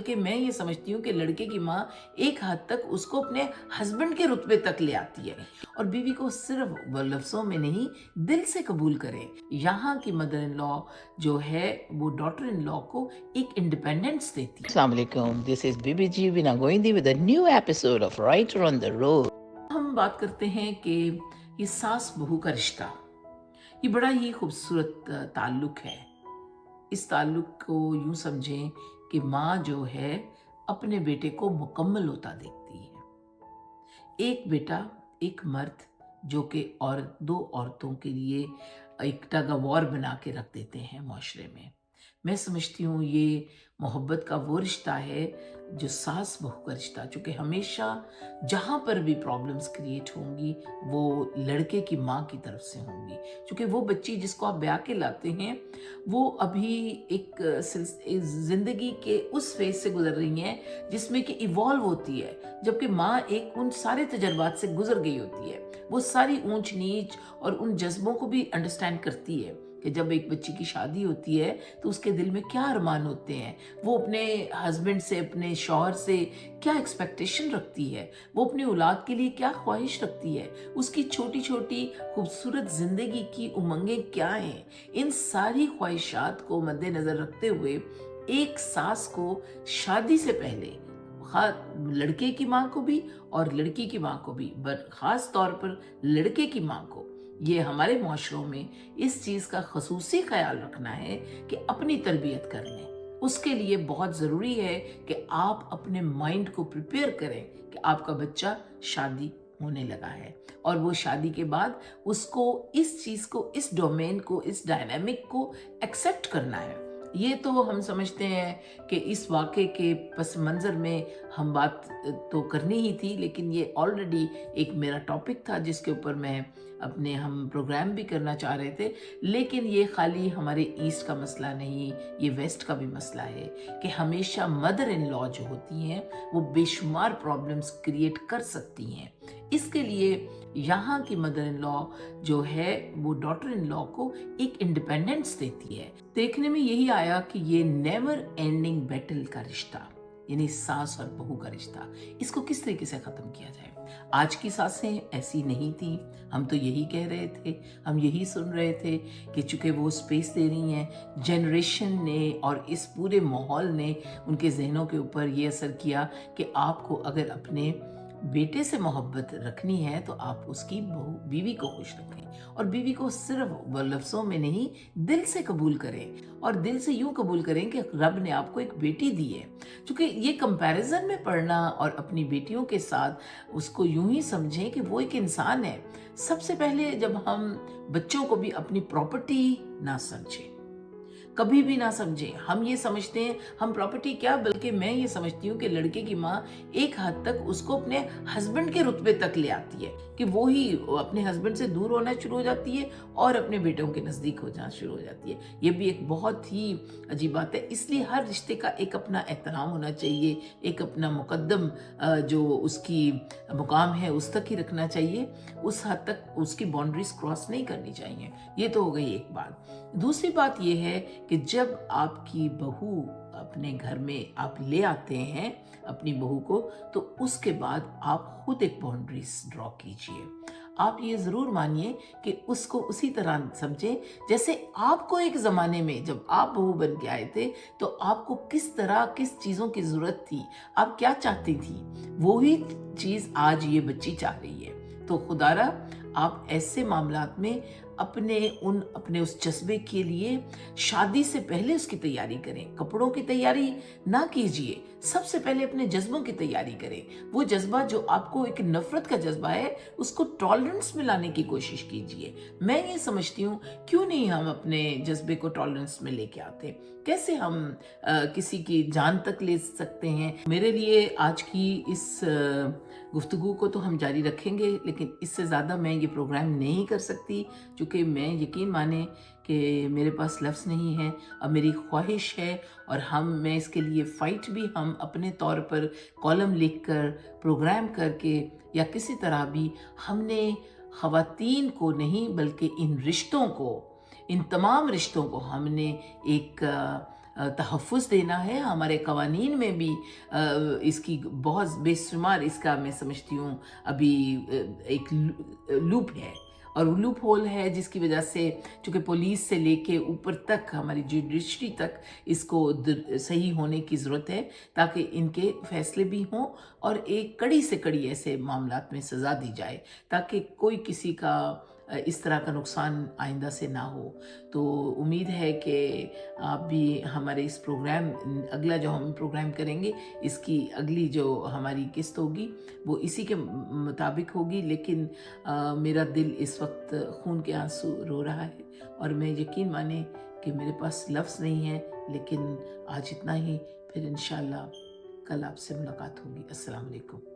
बल्कि मैं ये समझती हूँ कि लड़के की माँ एक हद तक उसको अपने हस्बैंड के रुतबे तक ले आती है और बीवी को सिर्फ वो लफ्ज़ों में नहीं दिल से कबूल करे। यहाँ की मदर इन लॉ जो है वो डॉटर इन लॉ को एक इंडिपेंडेंस देती है। Assalamualaikum. This is BBG Vinagoindi with a new episode of Writer on the Road. हम बात करते हैं कि ये सास बहू का रिश्ता, ये बड़ा ही खूबसूरत ताल्लुक है। इस ताल्लुक को यूं समझें कि माँ जो है अपने बेटे को मुकम्मल होता देखती है। एक बेटा, एक मर्द जो कि और दो औरतों के लिए एक टग ऑफ वॉर बना के रख देते हैं माशरे में। मैं समझती हूँ ये मोहब्बत का वो रिश्ता है जो सास बहू का रिश्ता, चूँकि हमेशा जहाँ पर भी प्रॉब्लम्स क्रिएट होंगी वो लड़के की माँ की तरफ से होंगी, क्योंकि वो बच्ची जिसको आप ब्याह के लाते हैं वो अभी एक ज़िंदगी के उस फेज से गुजर रही हैं जिसमें कि इवॉल्व होती है, जबकि माँ एक उन सारे तजर्बात से गुजर गई होती है। वो सारी ऊंच नीच और उन जज्बों को भी अंडरस्टैंड करती है कि जब एक बच्ची की शादी होती है तो उसके दिल में क्या अरमान होते हैं, वो अपने हस्बैंड से, अपने शौहर से क्या एक्सपेक्टेशन रखती है, वो अपनी औलाद के लिए क्या ख्वाहिश रखती है, उसकी छोटी छोटी खूबसूरत ज़िंदगी की उमंगें क्या हैं। इन सारी ख्वाहिशात को मद्देनज़र रखते हुए एक सास को शादी से पहले लड़के की माँ को भी और लड़की की माँ को भी, पर ख़ास तौर पर लड़के की माँ को, ये हमारे माशरों में इस चीज़ का खसूसी ख्याल रखना है कि अपनी तरबियत कर लें। उसके लिए बहुत ज़रूरी है कि आप अपने माइंड को प्रिपेयर करें कि आपका बच्चा शादी होने लगा है और वो शादी के बाद उसको इस चीज़ को, इस डोमेन को, इस डायनामिक को एक्सेप्ट करना है। ये तो हम समझते हैं कि इस वाक़े के पस मंज़र में हम बात तो करनी ही थी, लेकिन ये ऑलरेडी एक मेरा टॉपिक था जिसके ऊपर हम प्रोग्राम भी करना चाह रहे थे। लेकिन ये खाली हमारे ईस्ट का मसला नहीं, ये वेस्ट का भी मसला है कि हमेशा मदर इन लॉ जो होती हैं वो बेशुमार प्रॉब्लम्स क्रिएट कर सकती हैं। इसके लिए यहाँ की मदर इन लॉ जो है वो डॉटर इन लॉ को एक इंडिपेंडेंस देती है। देखने में यही आया कि ये नेवर एंडिंग बैटल का रिश्ता, यानी सास और बहू का रिश्ता, इसको किस तरीके से ख़त्म किया जाए। आज की सासें ऐसी नहीं थी, हम तो यही कह रहे थे, हम यही सुन रहे थे कि चूँकि वो स्पेस दे रही हैं, जनरेशन ने और इस पूरे माहौल ने उनके जहनों के ऊपर ये असर किया कि आपको अगर अपने बेटे से मोहब्बत रखनी है तो आप उसकी बीवी को खुश रखें और बीवी को सिर्फ वो लफ्ज़ों में नहीं दिल से कबूल करें, और दिल से यूं कबूल करें कि रब ने आपको एक बेटी दी है। क्योंकि ये कंपैरिजन में पढ़ना और अपनी बेटियों के साथ उसको यूं ही समझें कि वो एक इंसान है। सबसे पहले जब हम बच्चों को भी अपनी प्रॉपर्टी ना समझें, कभी भी ना समझें। हम ये समझते हैं हम प्रॉपर्टी क्या, बल्कि मैं ये समझती हूँ कि लड़के की माँ एक हद तक उसको अपने हस्बैंड के रुतबे तक ले आती है कि वो ही अपने हस्बैंड से दूर होना शुरू हो जाती है और अपने बेटों के नज़दीक हो जाना शुरू हो जाती है। ये भी एक बहुत ही अजीब बात है। इसलिए हर रिश्ते का एक अपना एहतराम होना चाहिए, एक अपना मुकद्दम जो उसकी मुकाम है उस तक ही रखना चाहिए, उस हद तक उसकी बाउंड्रीज क्रॉस नहीं करनी चाहिए। ये तो हो गई एक बात। दूसरी बात ये है कि जब आपकी बहू अपने घर में आप ले आते हैं अपनी बहू को, तो उसके बाद आप खुद एक बाउंड्रीज ड्रॉ कीजिए। आप ये ज़रूर मानिए कि उसको उसी तरह समझें जैसे आपको एक ज़माने में जब आप बहू बन के आए थे तो आपको किस तरह किस चीज़ों की ज़रूरत थी, आप क्या चाहती थी, वही चीज़ आज ये बच्ची चाह रही है। तो खुदारा आप ऐसे मामलात में अपने उस जज्बे के लिए शादी से पहले उसकी तैयारी करें। कपड़ों की तैयारी ना कीजिए, सबसे पहले अपने जज्बों की तैयारी करें। वो जज्बा जो आपको एक नफरत का जज्बा है उसको टॉलरेंस में लाने की कोशिश कीजिए। मैं ये समझती हूँ क्यों नहीं हम अपने जज्बे को टॉलरेंस में लेके आते, कैसे हम किसी की जान तक ले सकते हैं। मेरे लिए आज की इस गुफ्तगू को तो हम जारी रखेंगे, लेकिन इससे ज़्यादा मैं ये प्रोग्राम नहीं कर सकती, क्योंकि मैं यकीन माने कि मेरे पास लफ्ज़ नहीं है। अब मेरी ख्वाहिश है और मैं इसके लिए फ़ाइट भी हम अपने तौर पर कॉलम लिख कर, प्रोग्राम करके या किसी तरह भी हमने ख़वातीन को नहीं बल्कि इन रिश्तों को, इन तमाम रिश्तों को हमने एक तहफ़्फ़ुज़ देना है। हमारे क़वानीन में भी इसकी बहुत बेशुमार, इसका मैं समझती हूँ अभी एक लूप है, और वो लूप होल है जिसकी वजह से चूँकि पुलिस से लेके ऊपर तक हमारी जुडिशरी तक इसको सही होने की ज़रूरत है, ताकि इनके फ़ैसले भी हों और एक कड़ी से कड़ी ऐसे मामलात में सज़ा दी जाए, ताकि कोई किसी का इस तरह का नुकसान आइंदा से ना हो। तो उम्मीद है कि आप भी हमारे इस प्रोग्राम, अगला जो हम प्रोग्राम करेंगे, इसकी अगली जो हमारी किस्त होगी वो इसी के मुताबिक होगी। लेकिन मेरा दिल इस वक्त खून के आंसू रो रहा है, और मैं यकीन माने कि मेरे पास लफ्ज़ नहीं है। लेकिन आज इतना ही, फिर इंशाल्लाह कल आपसे मुलाकात होगी। अस्सलाम वालेकुम।